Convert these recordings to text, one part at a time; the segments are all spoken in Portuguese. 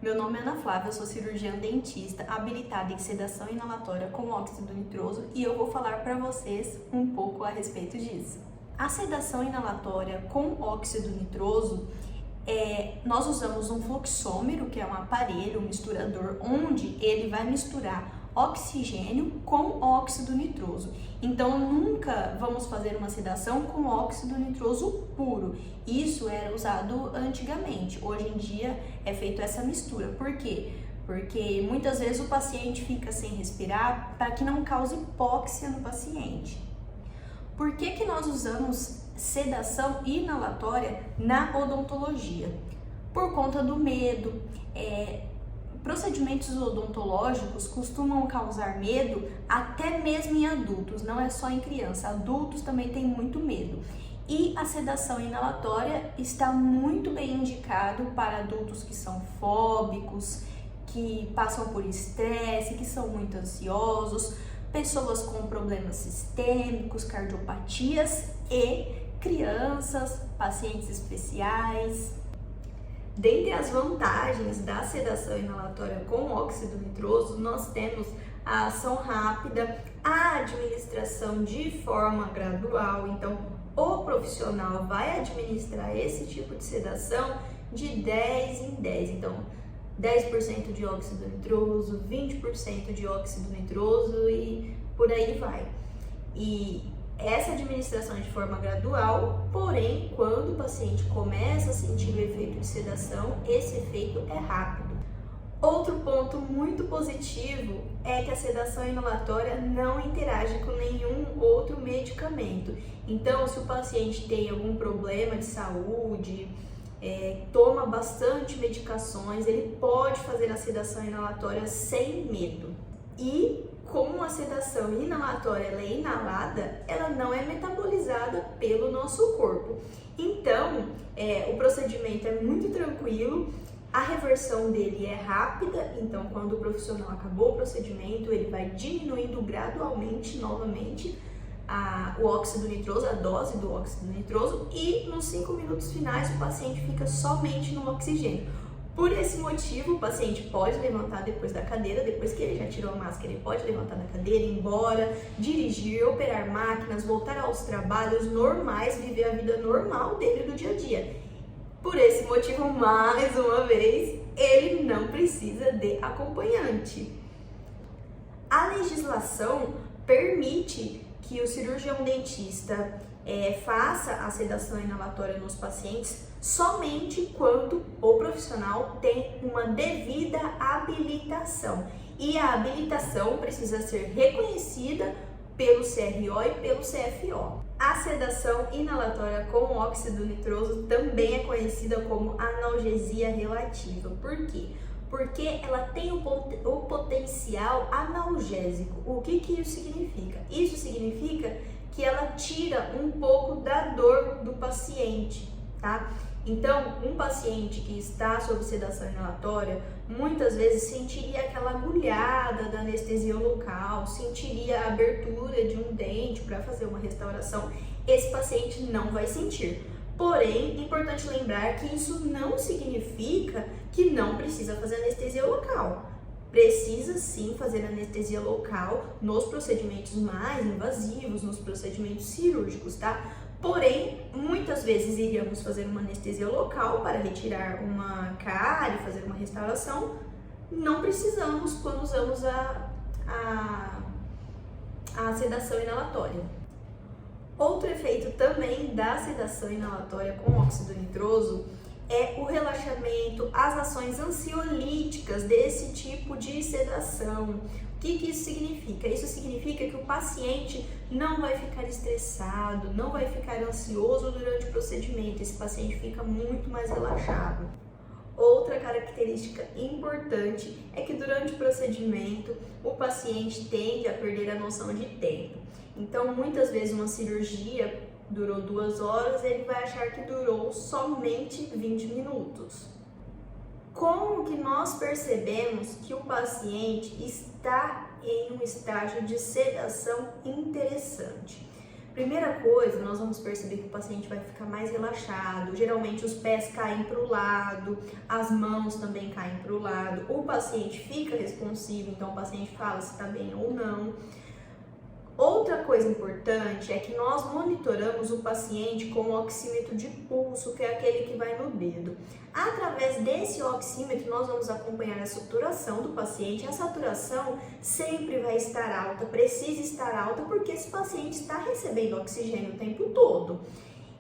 Meu nome é Ana Flávia, eu sou cirurgiã dentista habilitada em sedação inalatória com óxido nitroso e eu vou falar para vocês um pouco a respeito disso. A sedação inalatória com óxido nitroso, nós usamos um fluxômetro, que é um aparelho, um misturador, onde ele vai misturar oxigênio com óxido nitroso. Então, nunca vamos fazer uma sedação com óxido nitroso puro. Isso era usado antigamente. Hoje em dia é feito essa mistura. Por quê? Porque muitas vezes o paciente fica sem respirar para que não cause hipóxia no paciente. Por que nós usamos sedação inalatória na odontologia? Por conta do medo. Procedimentos odontológicos costumam causar medo até mesmo em adultos, não é só em criança, adultos também têm muito medo. E a sedação inalatória está muito bem indicado para adultos que são fóbicos, que passam por estresse, que são muito ansiosos, pessoas com problemas sistêmicos, cardiopatias e crianças, pacientes especiais. Dentre as vantagens da sedação inalatória com óxido nitroso, nós temos a ação rápida, a administração de forma gradual. Então, o profissional vai administrar esse tipo de sedação de 10 em 10. Então, 10% de óxido nitroso, 20% de óxido nitroso e por aí vai. E essa administração de forma gradual, porém, quando o paciente começa a sentir o efeito de sedação, esse efeito é rápido. Outro ponto muito positivo é que a sedação inalatória não interage com nenhum outro medicamento. Então, se o paciente tem algum problema de saúde, toma bastante medicações, ele pode fazer a sedação inalatória sem medo. E como a sedação inalatória ela é inalada, ela não é metabolizada pelo nosso corpo. Então, o procedimento é muito tranquilo, a reversão dele é rápida, então quando o profissional acabou o procedimento, ele vai diminuindo gradualmente novamente o óxido nitroso, a dose do óxido nitroso, e nos 5 minutos finais o paciente fica somente no oxigênio. Por esse motivo, o paciente pode levantar depois da cadeira, depois que ele já tirou a máscara, ele pode levantar da cadeira, ir embora, dirigir, operar máquinas, voltar aos trabalhos normais, viver a vida normal dele do dia a dia. Por esse motivo, mais uma vez, ele não precisa de acompanhante. A legislação permite que o cirurgião dentista faça a sedação inalatória nos pacientes somente quando o profissional tem uma devida habilitação. E a habilitação precisa ser reconhecida pelo CRO e pelo CFO. A sedação inalatória com óxido nitroso também é conhecida como analgesia relativa. Por quê? Porque ela tem o potencial analgésico. O que isso significa? Isso significa que ela tira um pouco da dor do paciente, tá? Então, um paciente que está sob sedação inalatória, muitas vezes sentiria aquela agulhada da anestesia local, sentiria a abertura de um dente para fazer uma restauração. Esse paciente não vai sentir. Porém, é importante lembrar que isso não significa que não precisa fazer anestesia local. Precisa sim fazer anestesia local nos procedimentos mais invasivos, nos procedimentos cirúrgicos, tá? Porém, muitas vezes iríamos fazer uma anestesia local para retirar uma cárie, fazer uma restauração. Não precisamos quando usamos a sedação inalatória. Outro efeito também da sedação inalatória com óxido nitroso é o relaxamento, as ações ansiolíticas desse tipo de sedação. O que isso significa? Isso significa que o paciente não vai ficar estressado, não vai ficar ansioso durante o procedimento. Esse paciente fica muito mais relaxado. Outra característica importante é que durante o procedimento o paciente tende a perder a noção de tempo. Então, muitas vezes uma cirurgia durou 2 horas, ele vai achar que durou somente 20 minutos. Como que nós percebemos que o paciente está em um estágio de sedação interessante? Primeira coisa, nós vamos perceber que o paciente vai ficar mais relaxado, geralmente os pés caem para o lado, as mãos também caem para o lado, o paciente fica responsivo, então o paciente fala se está bem ou não. Outra coisa importante é que nós monitoramos o paciente com o oxímetro de pulso, que é aquele que vai no dedo. Através desse oxímetro, nós vamos acompanhar a saturação do paciente. A saturação sempre vai estar alta, precisa estar alta, porque esse paciente está recebendo oxigênio o tempo todo.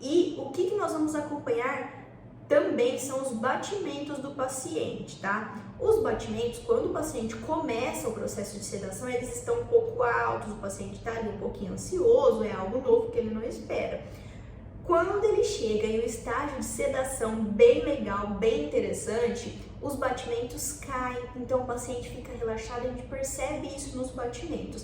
E o que nós vamos acompanhar também são os batimentos do paciente, tá? Os batimentos, quando o paciente começa o processo de sedação, eles estão um pouco altos, o paciente está ali um pouquinho ansioso, é algo novo que ele não espera. Quando ele chega em um estágio de sedação bem legal, bem interessante, os batimentos caem, então o paciente fica relaxado, a gente percebe isso nos batimentos.